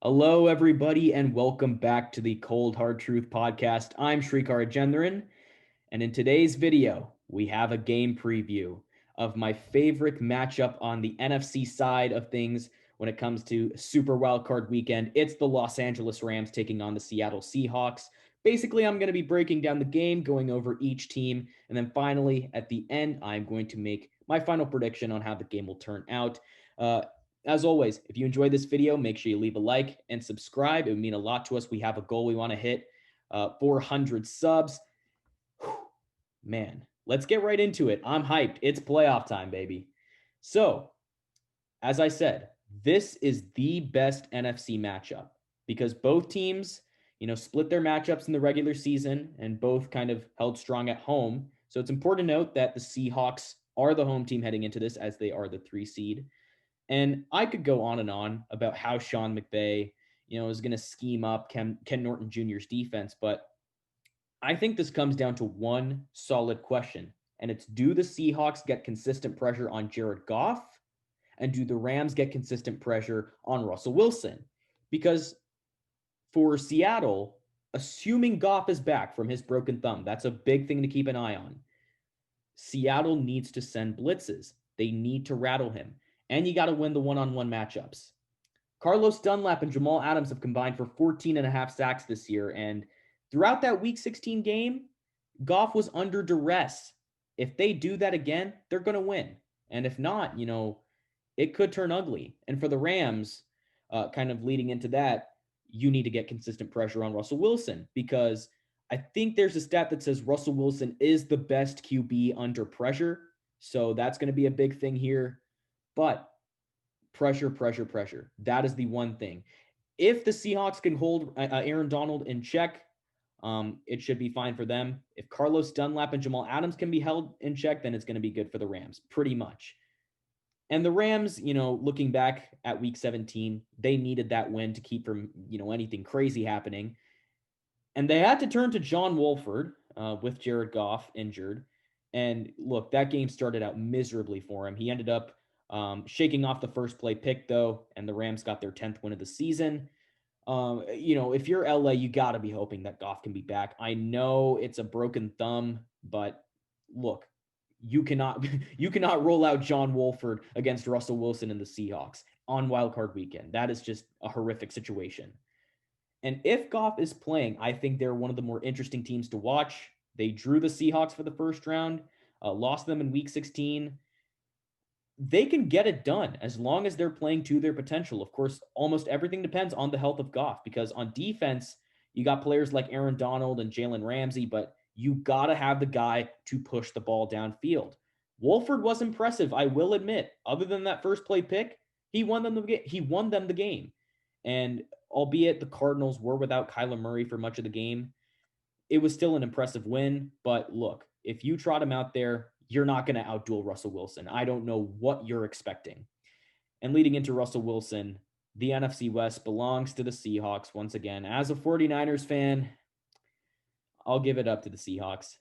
Hello, everybody, and welcome back to the Cold Hard Truth podcast. I'm Shrikar Ajendran, and in today's video, we have a game preview of my favorite matchup on the NFC side of things when it comes to Super Wildcard Weekend. It's the Los Angeles Rams taking on the Seattle Seahawks. Basically, I'm going to be breaking down the game, going over each team, and then finally, at the end, I'm going to make my final prediction on how the game will turn out. As always, if you enjoyed this video, make sure you leave a like and subscribe. It would mean a lot to us. We have a goal we want to hit 400 subs. Whew, man, let's get right into it. I'm hyped. It's playoff time, baby. So, as I said, this is the best NFC matchup because both teams, split their matchups in the regular season and both kind of held strong at home. So it's important to note that the Seahawks are the home team heading into this as they are the 3 seed. And I could go on and on about how Sean McVay, is going to scheme up Ken Norton Jr.'s defense. But I think this comes down to one solid question. And it's, do the Seahawks get consistent pressure on Jared Goff? And do the Rams get consistent pressure on Russell Wilson? Because for Seattle, assuming Goff is back from his broken thumb, that's a big thing to keep an eye on. Seattle needs to send blitzes. They need to rattle him. And you got to win the one-on-one matchups. Carlos Dunlap and Jamal Adams have combined for 14 and a half sacks this year. And throughout that Week 16 game, Goff was under duress. If they do that again, they're going to win. And if not, it could turn ugly. And for the Rams, kind of leading into that, you need to get consistent pressure on Russell Wilson because I think there's a stat that says Russell Wilson is the best QB under pressure. So that's going to be a big thing here. But pressure. That is the one thing. If the Seahawks can hold Aaron Donald in check, it should be fine for them. If Carlos Dunlap and Jamal Adams can be held in check, then it's going to be good for the Rams, pretty much. And the Rams, looking back at Week 17, they needed that win to keep from, anything crazy happening. And they had to turn to John Wolford with Jared Goff injured. And look, that game started out miserably for him. He ended up shaking off the first play pick, though, and the Rams got their 10th win of the season. If you're LA, you got to be hoping that Goff can be back. I know it's a broken thumb, but look, you cannot roll out John Wolford against Russell Wilson and the Seahawks on wildcard weekend. That is just a horrific situation. And if Goff is playing, I think they're one of the more interesting teams to watch. They drew the Seahawks for the first round, lost them in Week 16. They can get it done as long as they're playing to their potential. Of course, almost everything depends on the health of Goff because on defense, you got players like Aaron Donald and Jalen Ramsey, but you got to have the guy to push the ball downfield. Wolford was impressive, I will admit. Other than that first play pick, he won them the game. And albeit the Cardinals were without Kyler Murray for much of the game, it was still an impressive win. But look, if you trot him out there, you're not going to outduel Russell Wilson. I don't know what you're expecting. And leading into Russell Wilson, the NFC West belongs to the Seahawks once again. As a 49ers fan, I'll give it up to the Seahawks.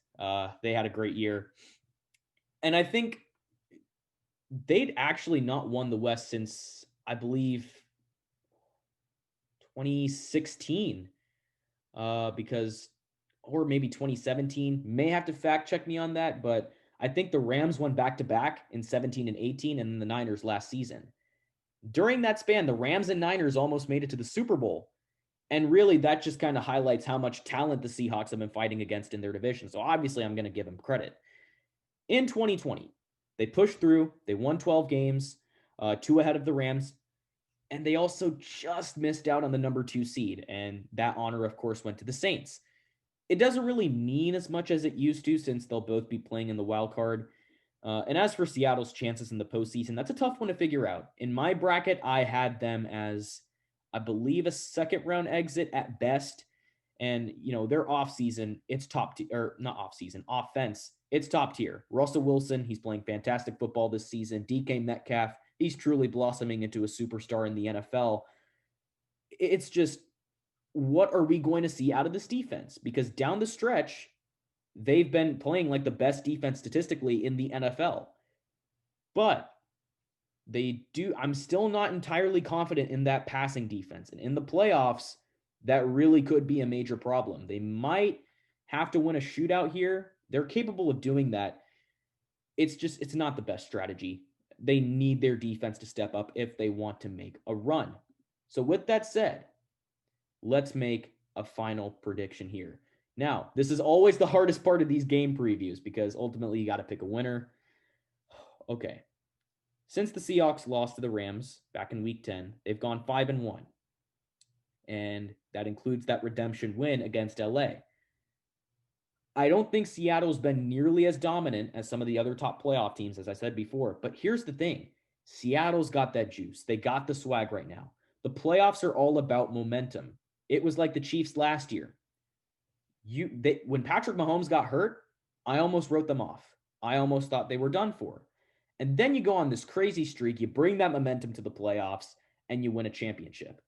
They had a great year. And I think they'd actually not won the West since, I believe, 2016. Because, or maybe 2017. May have to fact check me on that, but I think the Rams won back-to-back in 17 and 18, and then the Niners last season. During that span, the Rams and Niners almost made it to the Super Bowl. And really, that just kind of highlights how much talent the Seahawks have been fighting against in their division. So obviously, I'm going to give them credit. In 2020, they pushed through. They won 12 games, 2 ahead of the Rams. And they also just missed out on the number 2 seed. And that honor, of course, went to the Saints. It doesn't really mean as much as it used to since they'll both be playing in the wild card. And as for Seattle's chances in the postseason, that's a tough one to figure out. In my bracket, I had them as, I believe, a second round exit at best. And, their offseason, it's top tier, or not offseason, offense, it's top tier. Russell Wilson, he's playing fantastic football this season. DK Metcalf, he's truly blossoming into a superstar in the NFL. It's just, what are we going to see out of this defense? Because down the stretch, they've been playing like the best defense statistically in the NFL. But I'm still not entirely confident in that passing defense. And in the playoffs, that really could be a major problem. They might have to win a shootout here. They're capable of doing that. It's not the best strategy. They need their defense to step up if they want to make a run. So with that said, let's make a final prediction here. Now, this is always the hardest part of these game previews because ultimately you got to pick a winner. Okay. Since the Seahawks lost to the Rams back in week 10, they've gone 5-1. And that includes that redemption win against LA. I don't think Seattle's been nearly as dominant as some of the other top playoff teams, as I said before. But here's the thing. Seattle's got that juice. They got the swag right now. The playoffs are all about momentum. It was like the Chiefs last year. When Patrick Mahomes got hurt, I almost wrote them off. I almost thought they were done for. And then you go on this crazy streak, you bring that momentum to the playoffs, and you win a championship.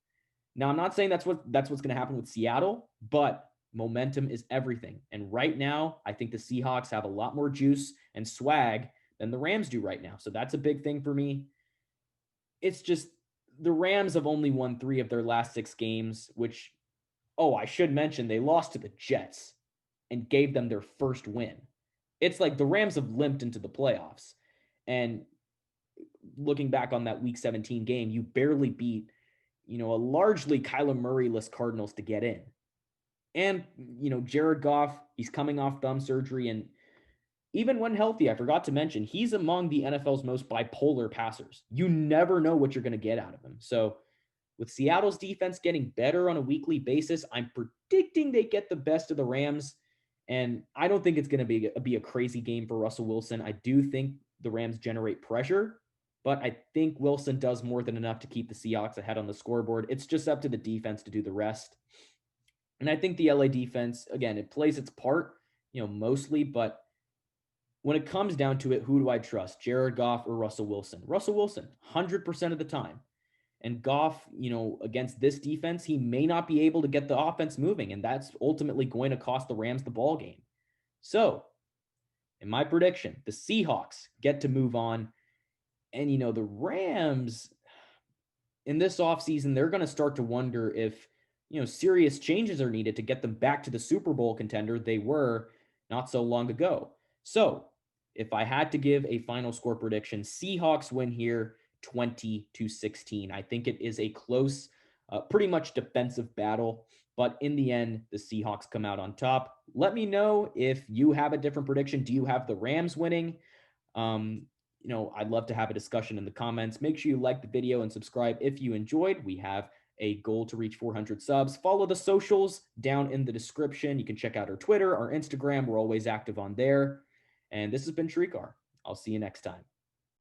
Now, I'm not saying that's what's going to happen with Seattle, but momentum is everything. And right now, I think the Seahawks have a lot more juice and swag than the Rams do right now. So that's a big thing for me. It's just the Rams have only won 3 of their last 6 games, which, I should mention, they lost to the Jets and gave them their first win. It's like the Rams have limped into the playoffs. And looking back on that Week 17 game, you barely beat, a largely Kyler Murray-less Cardinals to get in. And, Jared Goff, he's coming off thumb surgery. And even when healthy, I forgot to mention, he's among the NFL's most bipolar passers. You never know what you're going to get out of him. So with Seattle's defense getting better on a weekly basis, I'm predicting they get the best of the Rams. And I don't think it's going to be a crazy game for Russell Wilson. I do think the Rams generate pressure, but I think Wilson does more than enough to keep the Seahawks ahead on the scoreboard. It's just up to the defense to do the rest. And I think the LA defense, again, it plays its part, mostly, but when it comes down to it, who do I trust, Jared Goff or Russell Wilson? Russell Wilson, 100% of the time. And Goff, against this defense, he may not be able to get the offense moving, and that's ultimately going to cost the Rams the ball game. So, in my prediction, the Seahawks get to move on. And, the Rams, in this offseason, they're going to start to wonder if, serious changes are needed to get them back to the Super Bowl contender they were not so long ago. So, if I had to give a final score prediction, Seahawks win here 20-16. I think it is a close, pretty much defensive battle, but in the end, the Seahawks come out on top. Let me know if you have a different prediction. Do you have the Rams winning? I'd love to have a discussion in the comments. Make sure you like the video and subscribe if you enjoyed. We have a goal to reach 400 subs. Follow the socials down in the description. You can check out our Twitter, our Instagram. We're always active on there. And this has been Shrikar. I'll see you next time.